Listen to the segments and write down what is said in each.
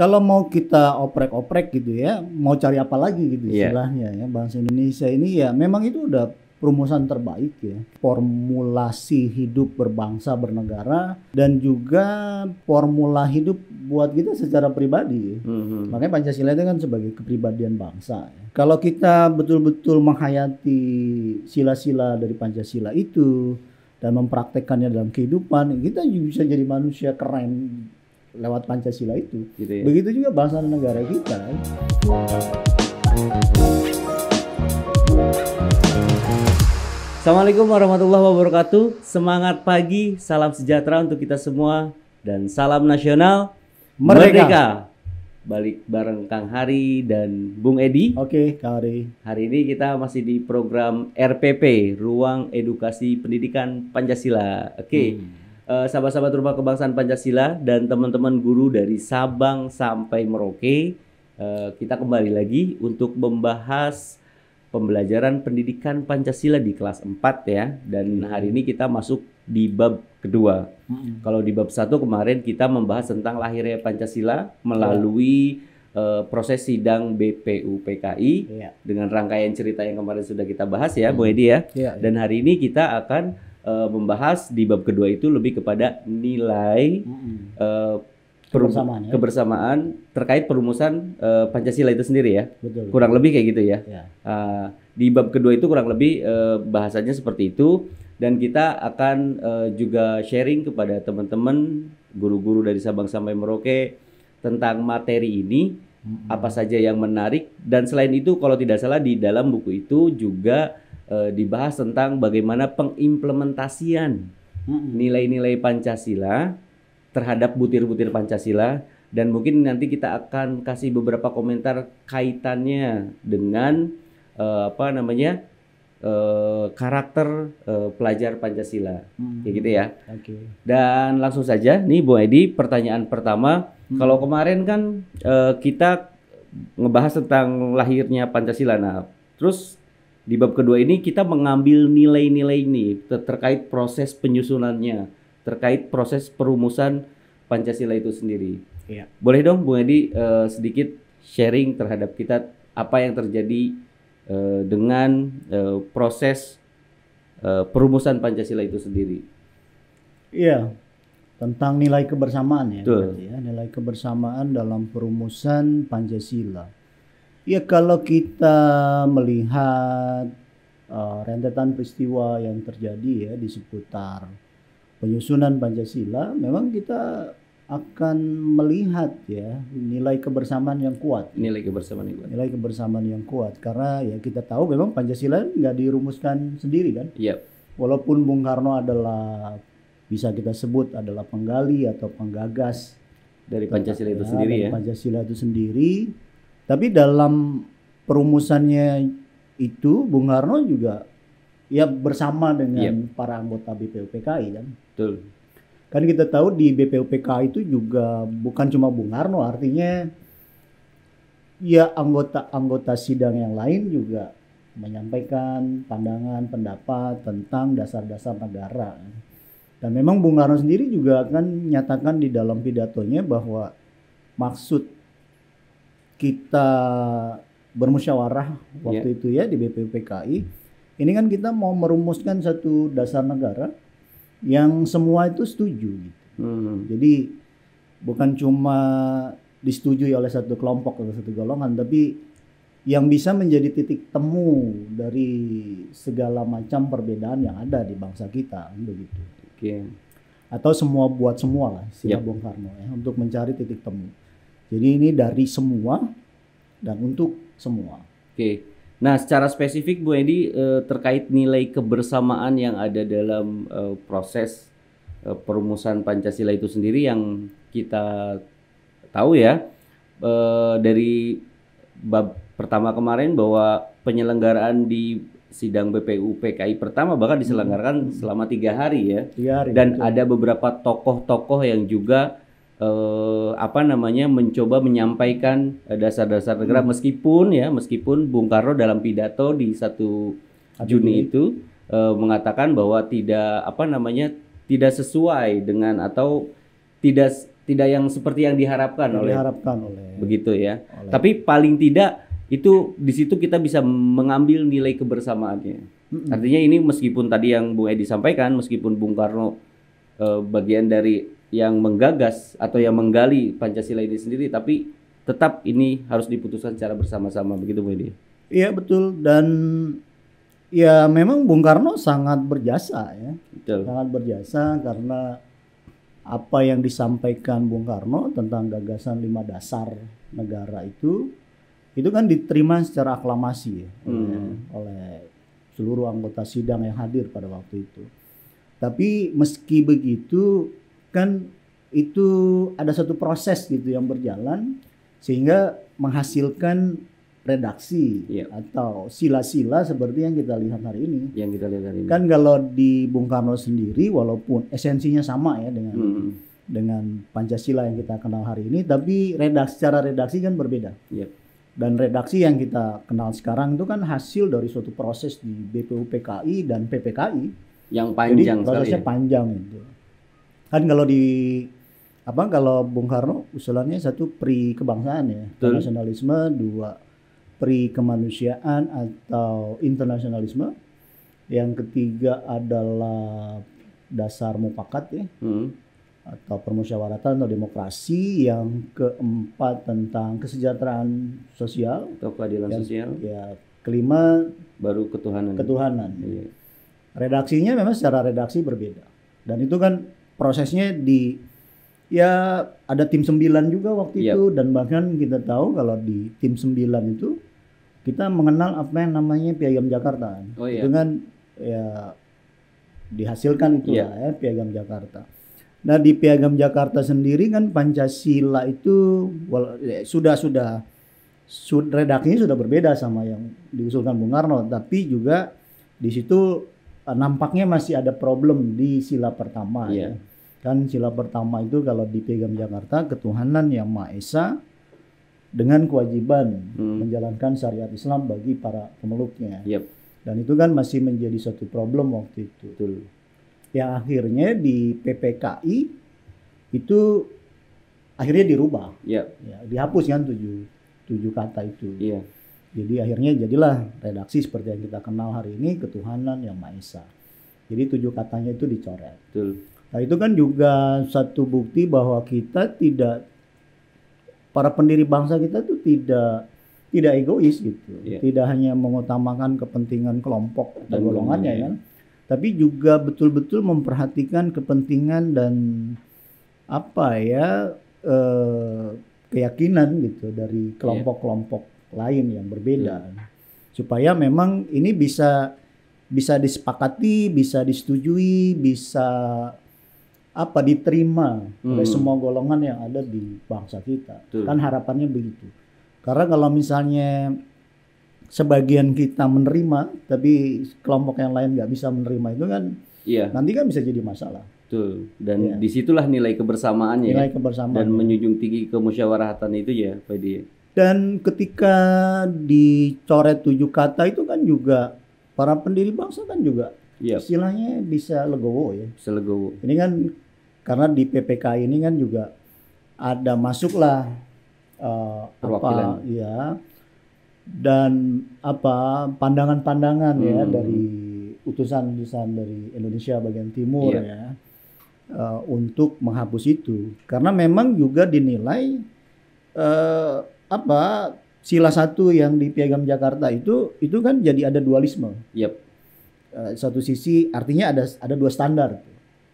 kalau mau kita oprek-oprek gitu ya, mau cari apa lagi gitu Iya. istilahnya ya, bahasa Indonesia ini ya memang itu udah perumusan terbaik ya, formulasi hidup berbangsa bernegara dan juga formula hidup buat kita secara pribadi. Makanya Pancasila itu kan sebagai kepribadian bangsa ya. Kalau kita betul-betul menghayati sila-sila dari Pancasila itu dan mempraktekkannya dalam kehidupan, kita juga bisa jadi manusia keren lewat Pancasila itu. Gitu ya. Begitu juga bangsa dan negara kita. Assalamualaikum warahmatullahi wabarakatuh. Semangat pagi, salam sejahtera untuk kita semua dan salam nasional Merdeka. Balik bareng Kang Hari dan Bung Edi. Oke, Kak Ari. Hari ini kita masih di program RPP, Ruang Edukasi Pendidikan Pancasila. Oke. Sahabat-sahabat Rumah Kebangsaan Pancasila dan teman-teman guru dari Sabang sampai Merauke, kita kembali lagi untuk membahas pembelajaran pendidikan Pancasila di kelas 4 ya. Dan hari ini kita masuk di bab kedua. Kalau di bab 1 kemarin kita membahas tentang lahirnya Pancasila melalui proses sidang BPUPKI dengan rangkaian cerita yang kemarin sudah kita bahas ya, Bu Edi ya. Dan hari ini kita akan membahas di bab kedua itu lebih kepada nilai kebersamaan terkait perumusan Pancasila itu sendiri ya. Betul. Kurang lebih kayak gitu ya. Di bab kedua itu kurang lebih bahasanya seperti itu, dan kita akan juga sharing kepada teman-teman guru-guru dari Sabang sampai Merauke tentang materi ini, apa saja yang menarik, dan selain itu kalau tidak salah di dalam buku itu juga dibahas tentang bagaimana pengimplementasian nilai-nilai Pancasila terhadap butir-butir Pancasila, dan mungkin nanti kita akan kasih beberapa komentar kaitannya dengan karakter pelajar Pancasila, kayak gitu ya. Dan langsung saja nih Bu Edi, pertanyaan pertama. Kalau kemarin kan kita ngebahas tentang lahirnya Pancasila, nah terus di bab kedua ini kita mengambil nilai-nilai ini terkait proses penyusunannya, terkait proses perumusan Pancasila itu sendiri. Boleh dong Bu Edi sedikit sharing terhadap kita apa yang terjadi dengan proses perumusan Pancasila itu sendiri. Iya, tentang nilai kebersamaan ya, Betul. ya, nilai kebersamaan dalam perumusan Pancasila. Ya kalau kita melihat rentetan peristiwa yang terjadi ya di seputar penyusunan Pancasila, memang kita akan melihat ya nilai kebersamaan yang kuat. Nilai kebersamaan yang kuat. Nilai kebersamaan yang kuat karena ya kita tahu memang Pancasila nggak dirumuskan sendiri kan. Iya. Walaupun Bung Karno adalah bisa kita sebut adalah penggali atau penggagas dari Pancasila itu sendiri ya. Pancasila itu sendiri. Tapi dalam perumusannya itu Bung Karno juga ya bersama dengan para anggota BPUPKI kan. Betul. Kan kita tahu di BPUPKI itu juga bukan cuma Bung Karno, artinya ya anggota-anggota sidang yang lain juga menyampaikan pandangan, pendapat tentang dasar-dasar negara. Dan memang Bung Karno sendiri juga akan nyatakan di dalam pidatonya bahwa maksud kita bermusyawarah waktu itu ya di BPUPKI, ini kan kita mau merumuskan satu dasar negara yang semua itu setuju gitu. Jadi bukan cuma disetujui oleh satu kelompok atau satu golongan, tapi yang bisa menjadi titik temu dari segala macam perbedaan yang ada di bangsa kita, begitu. Atau semua buat semua lah, istilah Bung Karno ya, untuk mencari titik temu. Jadi ini dari semua dan untuk semua. Nah, secara spesifik Bu Edi terkait nilai kebersamaan yang ada dalam proses perumusan Pancasila itu sendiri yang kita tahu ya dari bab pertama kemarin bahwa penyelenggaraan di sidang BPUPKI pertama bahkan diselenggarakan selama 3 hari ya. 3 hari. Dan ada beberapa tokoh-tokoh yang juga mencoba menyampaikan dasar-dasar negara meskipun Bung Karno dalam pidato di 1 Juni itu mengatakan bahwa tidak sesuai dengan atau tidak tidak yang seperti yang diharapkan oleh begitu ya. Tapi paling tidak itu di situ kita bisa mengambil nilai kebersamaannya. Artinya ini meskipun tadi yang Bung Edi sampaikan, meskipun Bung Karno bagian dari yang menggagas atau yang menggali Pancasila ini sendiri, tapi tetap ini harus diputuskan secara bersama-sama, begitu Bung Edi. Iya betul, dan ya memang Bung Karno sangat berjasa ya. Betul. Sangat berjasa karena apa yang disampaikan Bung Karno tentang gagasan 5 dasar negara itu kan diterima secara aklamasi ya, oleh seluruh anggota sidang yang hadir pada waktu itu. Tapi meski begitu kan itu ada satu proses gitu yang berjalan sehingga menghasilkan redaksi atau sila-sila seperti yang kita lihat hari ini. Kan kalau di Bung Karno sendiri walaupun esensinya sama ya dengan Pancasila yang kita kenal hari ini, tapi secara redaksi kan berbeda. Dan redaksi yang kita kenal sekarang itu kan hasil dari suatu proses di BPUPKI dan PPKI yang panjang. Jadi prosesnya panjang itu. Kan kalau Bung Karno usulannya satu pri kebangsaan ya, nasionalisme, 2 pri kemanusiaan atau internasionalisme, yang ketiga adalah dasar mufakat ya, atau permusyawaratan atau demokrasi, yang keempat tentang kesejahteraan sosial atau keadilan sosial, ya kelima baru ketuhanan. Iya. Redaksinya memang secara redaksi berbeda, dan itu kan prosesnya ada tim 9 juga waktu itu, dan bahkan kita tahu kalau di tim 9 itu kita mengenal apa yang namanya Piagam Jakarta. Itu kan ya dihasilkan itu ya Piagam Jakarta. Nah di Piagam Jakarta sendiri kan Pancasila itu redaksinya sudah berbeda sama yang diusulkan Bung Karno, tapi juga di situ nampaknya masih ada problem di sila pertama ya. Kan sila pertama itu kalau di Piagam Jakarta, ketuhanan yang Maha Esa dengan kewajiban menjalankan syariat Islam bagi para pemeluknya. Dan itu kan masih menjadi satu problem waktu itu. Yang akhirnya di PPKI itu akhirnya dirubah, dihapus kan 7 kata itu. Jadi akhirnya jadilah redaksi seperti yang kita kenal hari ini, ketuhanan yang Maha Esa. Jadi 7 katanya itu dicoret. Nah itu kan juga satu bukti bahwa kita para pendiri bangsa kita tuh tidak egois gitu, tidak hanya mengutamakan kepentingan kelompok dan golongannya kan, tapi juga betul-betul memperhatikan kepentingan dan keyakinan gitu dari kelompok-kelompok lain yang berbeda, supaya memang ini bisa disepakati, bisa disetujui, bisa diterima oleh semua golongan yang ada di bangsa kita. Kan harapannya begitu. Karena kalau misalnya sebagian kita menerima, tapi kelompok yang lain nggak bisa menerima, itu kan nanti kan bisa jadi masalah. Dan disitulah nilai kebersamaannya. Dan menjunjung tinggi kemusyawaratan itu ya, Pak Edi. Dan ketika dicoret 7 kata itu kan juga para pendiri bangsa kan juga istilahnya bisa legowo ya. Ini kan karena di PPK ini kan juga ada masuklah dan pandangan-pandangan ya dari utusan-utusan dari Indonesia bagian timur ya untuk menghapus itu, karena memang juga dinilai sila 1 yang di Piagam Jakarta itu kan jadi ada dualisme. Satu sisi artinya ada 2 standar.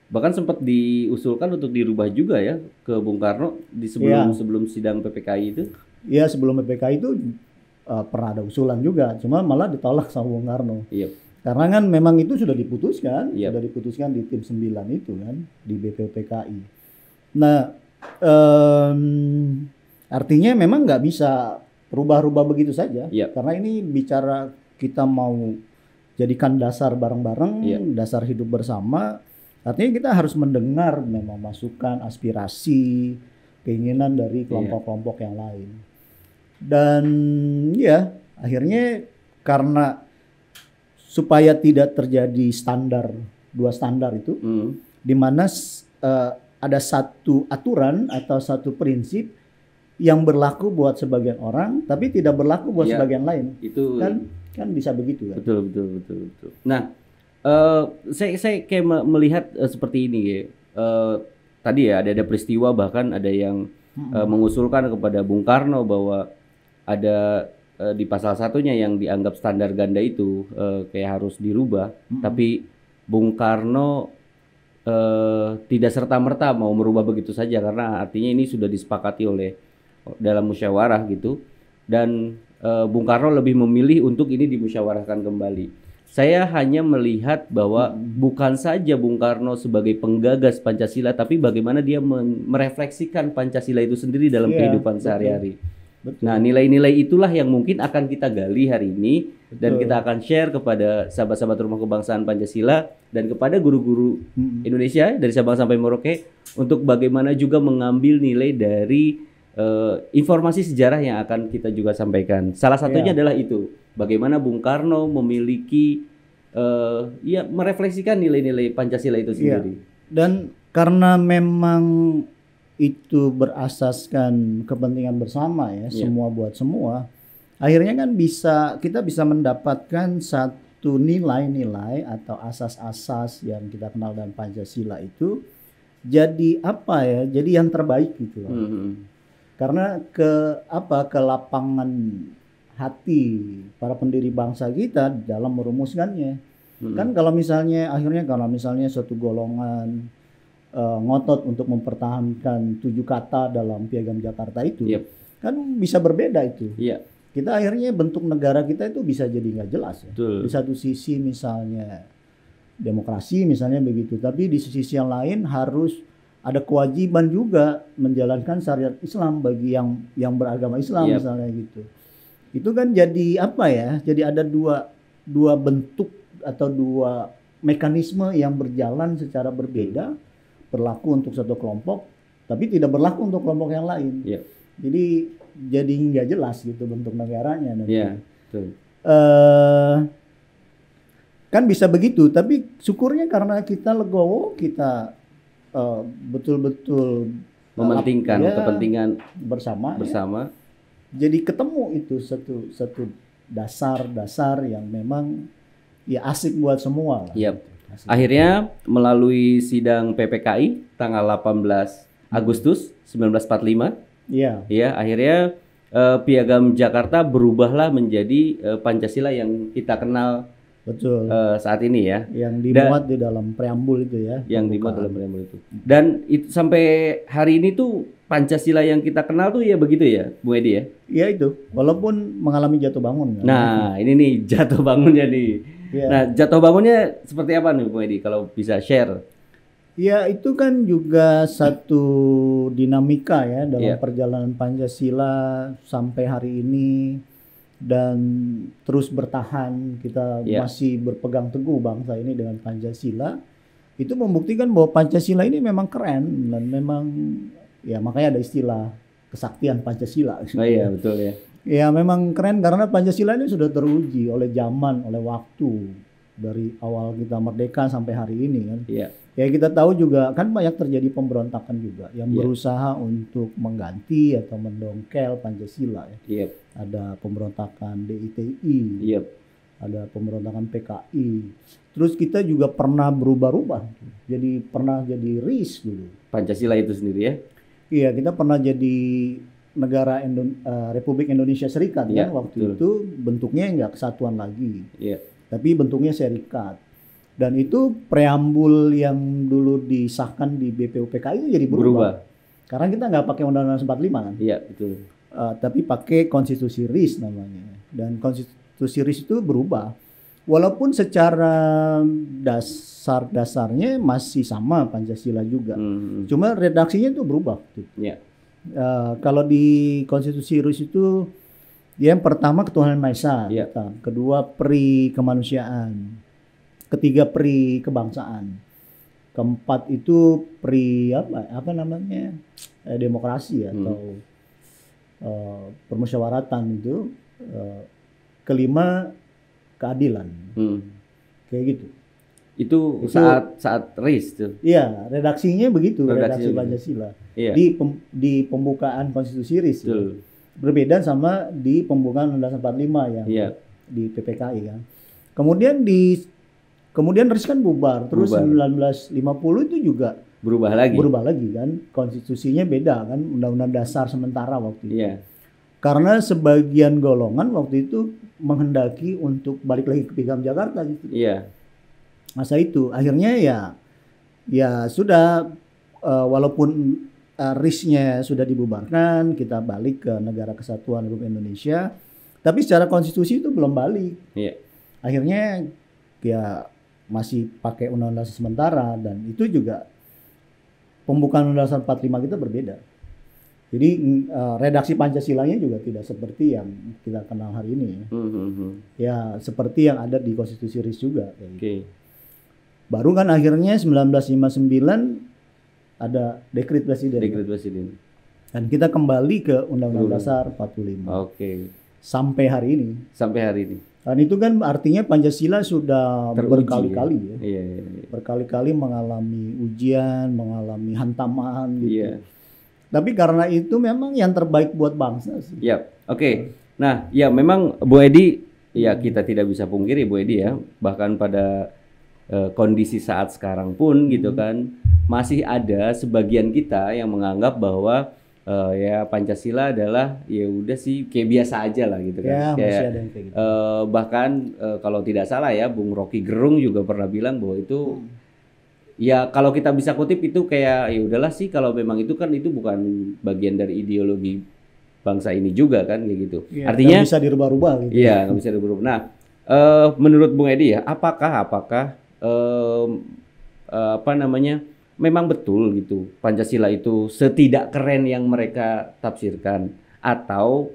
Bahkan sempat diusulkan untuk dirubah juga ya ke Bung Karno di sebelum sidang PPKI itu. Iya, sebelum PPKI itu pernah ada usulan juga, cuma malah ditolak sama Bung Karno. Karena kan memang itu sudah diputuskan, di tim 9 itu kan di BPUPKI. Nah, artinya memang nggak bisa rubah-rubah begitu saja, karena ini bicara kita mau jadikan dasar bareng-bareng, dasar hidup bersama. Artinya kita harus mendengar memang masukan, aspirasi, keinginan dari kelompok-kelompok yang lain. Dan akhirnya karena supaya tidak terjadi 2 standar itu, di mana ada satu aturan atau satu prinsip yang berlaku buat sebagian orang tapi tidak berlaku buat Ya, sebagian lain. itu Kan bisa begitu kan. betul. Nah, saya kayak melihat seperti ini ya. Tadi ya ada peristiwa, bahkan ada yang mengusulkan kepada Bung Karno bahwa ada di pasal satunya yang dianggap standar ganda itu kayak harus dirubah, tapi Bung Karno tidak serta-merta mau merubah begitu saja, karena artinya ini sudah disepakati oleh dalam musyawarah gitu, dan Bung Karno lebih memilih untuk ini dimusyawarahkan kembali. Saya hanya melihat bahwa bukan saja Bung Karno sebagai penggagas Pancasila, tapi bagaimana dia merefleksikan Pancasila itu sendiri dalam kehidupan sehari-hari. Nah, nilai-nilai itulah yang mungkin akan kita gali hari ini, dan kita akan share kepada sahabat-sahabat Rumah Kebangsaan Pancasila dan kepada guru-guru Indonesia dari Sabang sampai Merauke untuk bagaimana juga mengambil nilai dari informasi sejarah yang akan kita juga sampaikan. Salah satunya adalah itu, bagaimana Bung Karno memiliki merefleksikan nilai-nilai Pancasila itu sendiri. Dan karena memang itu berasaskan kepentingan bersama ya, semua buat semua. Akhirnya kan kita bisa mendapatkan satu nilai-nilai atau asas-asas yang kita kenal dalam Pancasila itu jadi apa ya? Jadi yang terbaik gitu loh. Karena ke lapangan hati para pendiri bangsa kita dalam merumuskannya. Kan kalau misalnya suatu golongan ngotot untuk mempertahankan 7 kata dalam Piagam Jakarta itu, kan bisa berbeda itu. Kita akhirnya bentuk negara kita itu bisa jadi nggak jelas ya. Di satu sisi misalnya demokrasi misalnya begitu, tapi di sisi yang lain harus ada kewajiban juga menjalankan syariat Islam bagi yang beragama Islam misalnya gitu. Itu kan jadi apa ya? Jadi ada dua bentuk atau dua mekanisme yang berjalan secara berbeda, berlaku untuk satu kelompok, tapi tidak berlaku untuk kelompok yang lain. Jadi nggak jelas gitu bentuk negaranya. Kan bisa begitu, tapi syukurnya karena kita legowo, kita betul-betul mementingkan kepentingan bersama. Jadi ketemu itu satu dasar yang memang ya asik buat semua lah. Akhirnya melalui sidang PPKI tanggal 18 Agustus 1945, akhirnya Piagam Jakarta berubahlah menjadi Pancasila yang kita kenal saat ini ya. Yang dimuat di dalam preambul itu ya. Yang dimuat dalam preambul itu. Dan itu sampai hari ini tuh Pancasila yang kita kenal tuh ya begitu ya, Bu Edi ya? Iya itu, walaupun mengalami jatuh bangun. Nah, ini nih jatuh bangunnya nih. Nah, jatuh bangunnya seperti apa nih Bu Edi kalau bisa share? Ya, itu kan juga satu dinamika ya dalam perjalanan Pancasila sampai hari ini. Dan terus bertahan, kita masih berpegang teguh bangsa ini dengan Pancasila. Itu membuktikan bahwa Pancasila ini memang keren, dan memang ya makanya ada istilah kesaktian Pancasila. Iya betul ya. Ya memang keren karena Pancasila ini sudah teruji oleh zaman, oleh waktu, dari awal kita merdeka sampai hari ini kan. Ya kita tahu juga kan banyak terjadi pemberontakan juga yang berusaha untuk mengganti atau mendongkel Pancasila ya. Ada pemberontakan DITI, ada pemberontakan PKI. Terus kita juga pernah berubah-ubah. Jadi pernah jadi RIS dulu. Pancasila itu sendiri ya? Iya, kita pernah jadi negara Republik Indonesia Serikat kan waktu itu bentuknya nggak kesatuan lagi. Tapi bentuknya serikat. Dan itu preambul yang dulu disahkan di BPUPKI itu jadi berubah. Karena kita nggak pakai Undang-Undang 45 kan? Iya, betul. Tapi pakai konstitusi RIS namanya. Dan konstitusi RIS itu berubah. Walaupun secara dasarnya masih sama Pancasila juga. Cuma redaksinya itu berubah. Kalau di konstitusi RIS itu yang pertama ketuhanan Maha Esa, kedua pri kemanusiaan, ketiga pri kebangsaan, keempat itu pri demokrasi atau permusyawaratan itu, kelima keadilan, kayak gitu. Itu Itu saat RIS tuh. iya, redaksinya begitu, Redaksinya redaksi begitu. Pancasila. Iya. Di pembukaan konstitusi RIS ya. Betul. Berbeda sama di pembukaan Undang-Undang 45 yang Iya. di PPKI kan. Kemudian RIS kan bubar, terus Bubar. 1950 itu juga Berubah lagi kan, konstitusinya beda kan, Undang-Undang Dasar sementara waktu itu. Iya. Karena sebagian golongan waktu itu menghendaki untuk balik lagi ke Piagam Jakarta gitu. Iya. Masa itu akhirnya ya sudah, walaupun RIS-nya sudah dibubarkan, kita balik ke Negara Kesatuan Republik Indonesia, tapi secara konstitusi itu belum balik. Iya. Akhirnya ya masih pakai undang-undang sementara, dan itu juga pembukaan Undang-Undang 45 kita berbeda. Jadi redaksi Pancasilanya juga tidak seperti yang kita kenal hari ini. Ya seperti yang ada di konstitusi RIS juga. Oke. Baru kan akhirnya 1959 ada dekret presiden. Dekret presiden. Dan kita kembali ke Undang-Undang Dasar 45. Oke. Sampai hari ini. Sampai hari ini. Dan itu kan artinya Pancasila sudah Teruji, berkali-kali ya. Iya. Berkali-kali mengalami ujian, mengalami hantaman gitu. Iya. Tapi karena itu memang yang terbaik buat bangsa sih. Ya, oke. Nah, ya memang Bu Edi, ya kita tidak bisa pungkiri Bu Edi ya, bahkan pada kondisi saat sekarang pun gitu kan, masih ada sebagian kita yang menganggap bahwa ya Pancasila adalah ya udah sih kayak biasa aja lah gitu kan. Ya, Kayak, masih ada yang kayak gitu. bahkan kalau tidak salah ya, Bung Rocky Gerung juga pernah bilang bahwa itu ya kalau kita bisa kutip itu kayak ya udahlah sih, kalau memang itu kan itu bukan bagian dari ideologi bangsa ini juga kan kayak gitu. Ya, Artinya nggak bisa dirubah-rubah gitu. iya, nggak bisa dirubah. Nah, menurut Bung Edi ya, apakah apa namanya, memang betul gitu Pancasila itu setidak keren yang mereka tafsirkan, atau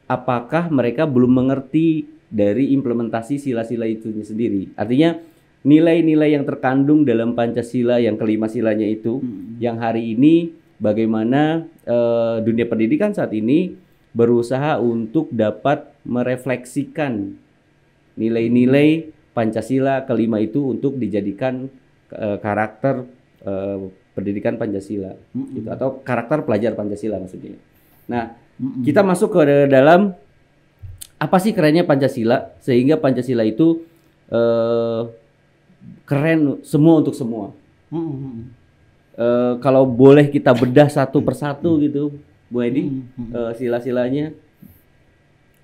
apakah mereka belum mengerti dari implementasi sila-sila itu sendiri? Artinya nilai-nilai yang terkandung dalam Pancasila yang kelima silanya itu, yang hari ini bagaimana dunia pendidikan saat ini berusaha untuk dapat merefleksikan nilai-nilai Pancasila kelima itu untuk dijadikan karakter pendidikan Pancasila, gitu, atau karakter pelajar Pancasila maksudnya. Nah, kita masuk ke dalam apa sih kerennya Pancasila sehingga Pancasila itu keren semua untuk semua. Kalau boleh kita bedah satu persatu gitu, Bu Edi, sila-silanya.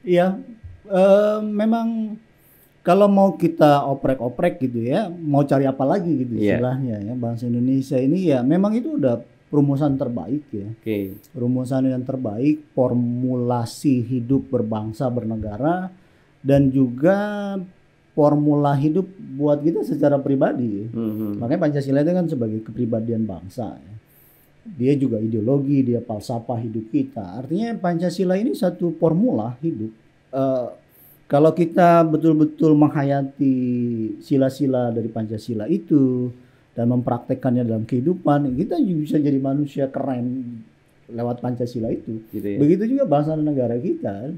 Iya, memang kalau mau kita oprek-oprek gitu ya, mau cari apa lagi gitu istilahnya ya, bangsa Indonesia ini ya memang itu udah rumusan terbaik ya. Rumusan yang terbaik, formulasi hidup berbangsa bernegara, dan juga formula hidup buat kita secara pribadi. Makanya Pancasila itu kan sebagai kepribadian bangsa ya. Dia juga ideologi, dia falsafah hidup kita. Artinya Pancasila ini satu formula hidup. Kalau kita betul-betul menghayati sila-sila dari Pancasila itu dan mempraktekkannya dalam kehidupan, kita juga bisa jadi manusia keren lewat Pancasila itu. Gitu ya? Begitu juga bangsa dan negara kita.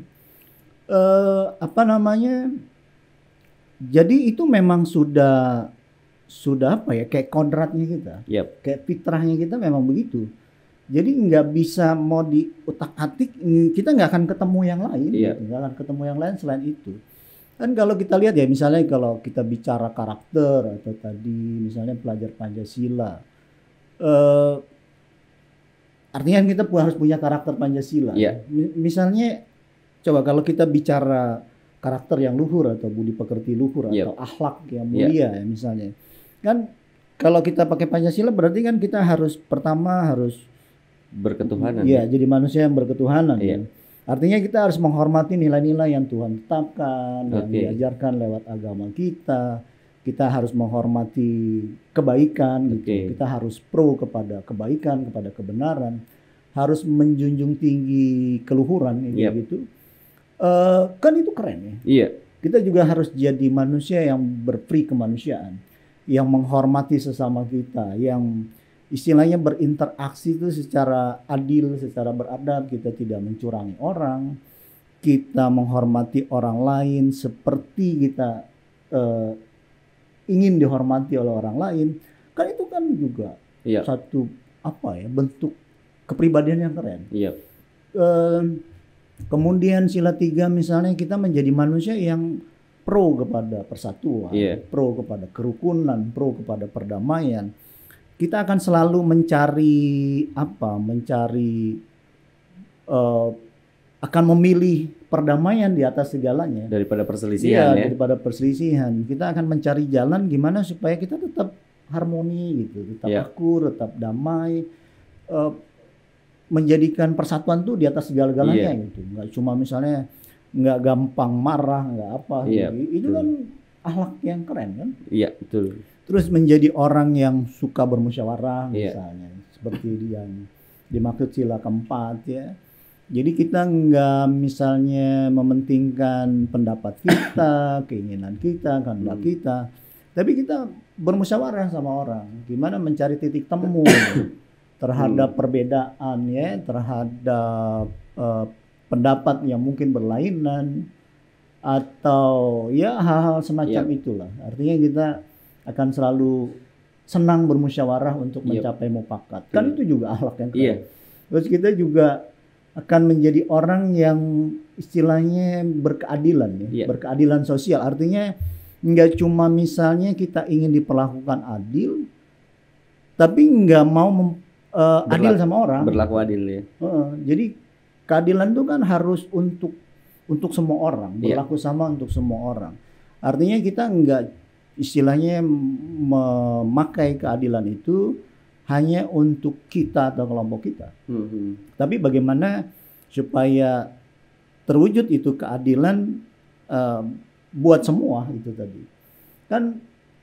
Jadi itu memang sudah apa ya, kayak kodratnya kita, kayak fitrahnya kita memang begitu. Jadi nggak bisa mau diutak-atik, kita nggak akan ketemu yang lain, gitu. Nggak akan ketemu yang lain selain itu. Dan kalau kita lihat ya, misalnya kalau kita bicara karakter atau tadi misalnya pelajar Pancasila, artinya kita harus punya karakter Pancasila. Misalnya coba kalau kita bicara karakter yang luhur atau budi pekerti luhur atau akhlak yang mulia ya misalnya, kan kalau kita pakai Pancasila berarti kan kita harus pertama harus berketuhanan. Iya, jadi manusia yang berketuhanan. Ya. Artinya kita harus menghormati nilai-nilai yang Tuhan tetapkan, yang diajarkan lewat agama kita. Kita harus menghormati kebaikan, gitu. Kita harus pro kepada kebaikan, kepada kebenaran. Harus menjunjung tinggi keluhuran, gitu. Kan itu keren ya. Kita juga harus jadi manusia yang berperi kemanusiaan, yang menghormati sesama kita, yang istilahnya berinteraksi itu secara adil, secara beradab. Kita tidak mencurangi orang, kita menghormati orang lain seperti kita ingin dihormati oleh orang lain, kan itu kan juga Iya. satu bentuk kepribadian yang keren. Iya. Kemudian sila 3 misalnya kita menjadi manusia yang pro kepada persatuan, Iya. pro kepada kerukunan, pro kepada perdamaian. Kita akan selalu mencari akan memilih perdamaian di atas segalanya. Daripada perselisihan ya. Daripada perselisihan. Kita akan mencari jalan gimana supaya kita tetap harmoni gitu, tetap akur, tetap damai, menjadikan persatuan tuh di atas segala-galanya gitu. Nggak cuma misalnya nggak gampang marah, nggak apa gitu. Itu kan akhlak yang keren kan? Iya, betul. Terus menjadi orang yang suka bermusyawarah misalnya, seperti yang dimaksud sila 4 ya. Jadi kita nggak misalnya mementingkan pendapat kita, keinginan kita, kehendak kita, tapi kita bermusyawarah sama orang, gimana mencari titik temu terhadap perbedaan ya, terhadap pendapat yang mungkin berlainan atau ya hal-hal semacam itulah. Artinya kita akan selalu senang bermusyawarah untuk mencapai mufakat. Kan itu juga akhlak yang keren. Terus kita juga akan menjadi orang yang istilahnya berkeadilan ya, berkeadilan sosial. Artinya nggak cuma misalnya kita ingin diperlakukan adil, tapi nggak mau adil sama orang. Berlaku adil ya. Jadi keadilan itu kan harus untuk semua orang, berlaku sama untuk semua orang. Artinya kita nggak istilahnya memakai keadilan itu hanya untuk kita atau kelompok kita. Tapi bagaimana supaya terwujud itu keadilan buat semua itu tadi. Kan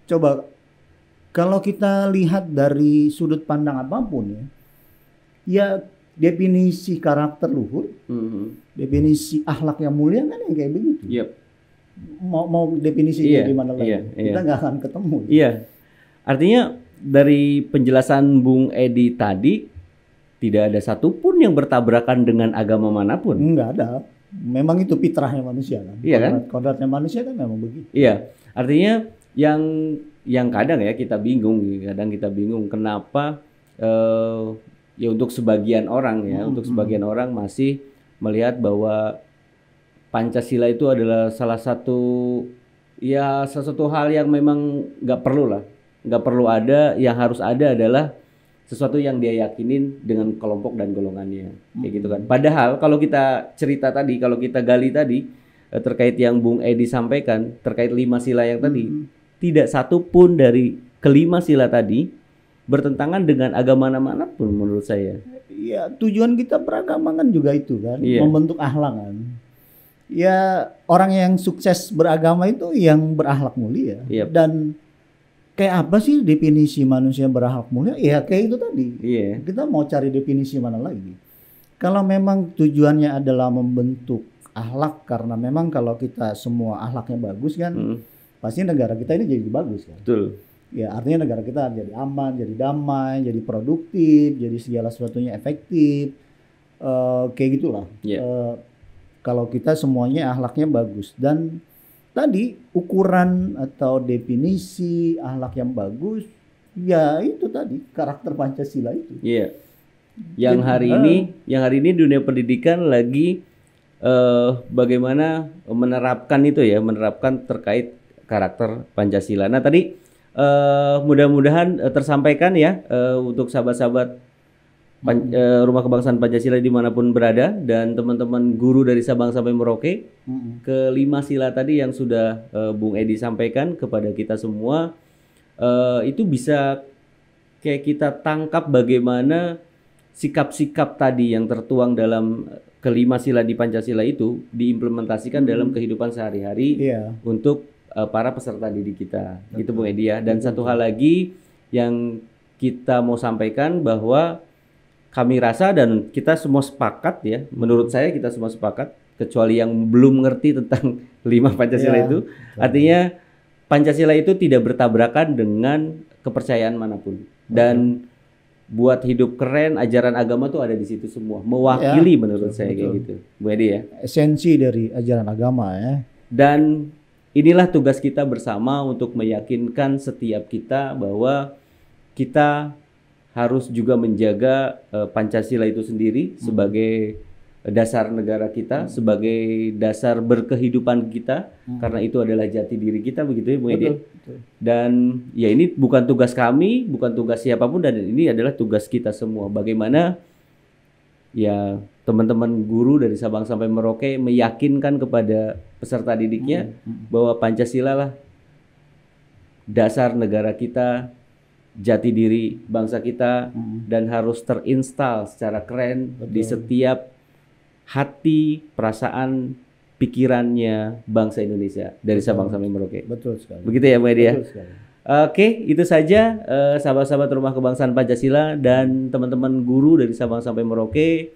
coba kalau kita lihat dari sudut pandang apapun ya definisi karakter luhur, definisi akhlak yang mulia kan yang kayak begitu. Mau definisinya di mana lagi? Kita nggak akan ketemu. Artinya dari penjelasan Bung Edi tadi tidak ada satupun yang bertabrakan dengan agama manapun. Nggak ada. Memang itu fitrahnya manusia kan. Kodratnya manusia kan memang begitu. Artinya yang kadang kita bingung kenapa ya untuk sebagian orang untuk sebagian orang masih melihat bahwa Pancasila itu adalah salah satu hal yang memang nggak perlu ada. Yang harus ada adalah sesuatu yang dia yakinin dengan kelompok dan golongannya, kayak gitu kan. Padahal kalau kita cerita tadi, kalau kita gali tadi terkait yang Bung Edi sampaikan terkait 5 sila yang tadi, tidak satu pun dari ke-5 sila tadi bertentangan dengan agama manapun menurut saya. Iya, tujuan kita beragama kan juga itu kan, membentuk akhlak kan. Ya orang yang sukses beragama itu yang berakhlak mulia. Dan kayak apa sih definisi manusia berakhlak mulia? Ya kayak itu tadi. Kita mau cari definisi mana lagi? Kalau memang tujuannya adalah membentuk akhlak, karena memang kalau kita semua akhlaknya bagus kan, pasti negara kita ini jadi bagus kan. Betul. Ya artinya negara kita jadi aman, jadi damai, jadi produktif, jadi segala sesuatunya efektif, kayak gitulah. Kalau kita semuanya akhlaknya bagus. Dan tadi ukuran atau definisi akhlak yang bagus, ya itu tadi karakter Pancasila itu. Yang hari ini dunia pendidikan lagi bagaimana menerapkan menerapkan terkait karakter Pancasila. Nah tadi mudah-mudahan tersampaikan untuk sahabat-sahabat Rumah Kebangsaan Pancasila dimanapun berada, dan teman-teman guru dari Sabang sampai Merauke, ke-5 sila tadi yang sudah Bung Edi sampaikan kepada kita semua, itu bisa kayak kita tangkap bagaimana sikap-sikap tadi yang tertuang dalam ke-5 sila di Pancasila itu diimplementasikan dalam kehidupan sehari-hari untuk para peserta didik kita. Gitu Bung Edi ya. Dan satu hal lagi yang kita mau sampaikan bahwa kami rasa dan kita semua sepakat menurut saya kita semua sepakat, kecuali yang belum ngerti tentang 5 Pancasila itu, artinya Pancasila itu tidak bertabrakan dengan kepercayaan manapun. Dan buat hidup keren, ajaran agama tuh ada di situ semua, mewakili menurut saya kayak gitu. Bu Edi ya. Esensi dari ajaran agama ya. Dan inilah tugas kita bersama untuk meyakinkan setiap kita bahwa kita harus juga menjaga Pancasila itu sendiri sebagai dasar negara kita, sebagai dasar berkehidupan kita, karena itu adalah jati diri kita, begitu ya Bu Edi. Dan ya ini bukan tugas kami, bukan tugas siapapun, dan ini adalah tugas kita semua. Bagaimana ya teman-teman guru dari Sabang sampai Merauke meyakinkan kepada peserta didiknya bahwa Pancasila lah dasar negara kita, jati diri bangsa kita, dan harus terinstal secara keren di setiap hati, perasaan, pikirannya bangsa Indonesia dari Sabang sampai Merauke. Betul sekali. Begitu ya Bu Edi ya. Betul sekali. Oke, itu saja sahabat-sahabat Rumah Kebangsaan Pancasila dan teman-teman guru dari Sabang sampai Merauke.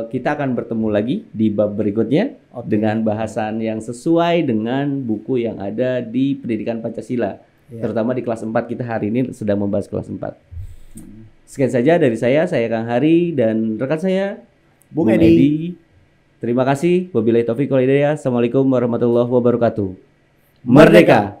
Kita akan bertemu lagi di bab berikutnya dengan bahasan yang sesuai dengan buku yang ada di Pendidikan Pancasila. Terutama di kelas 4, kita hari ini sedang membahas kelas 4. Sekian saja dari saya Kang Hari dan rekan saya Bung Edi. Terima kasih. Wabillahi taufiq wal hidayah. Assalamualaikum warahmatullahi wabarakatuh. Merdeka!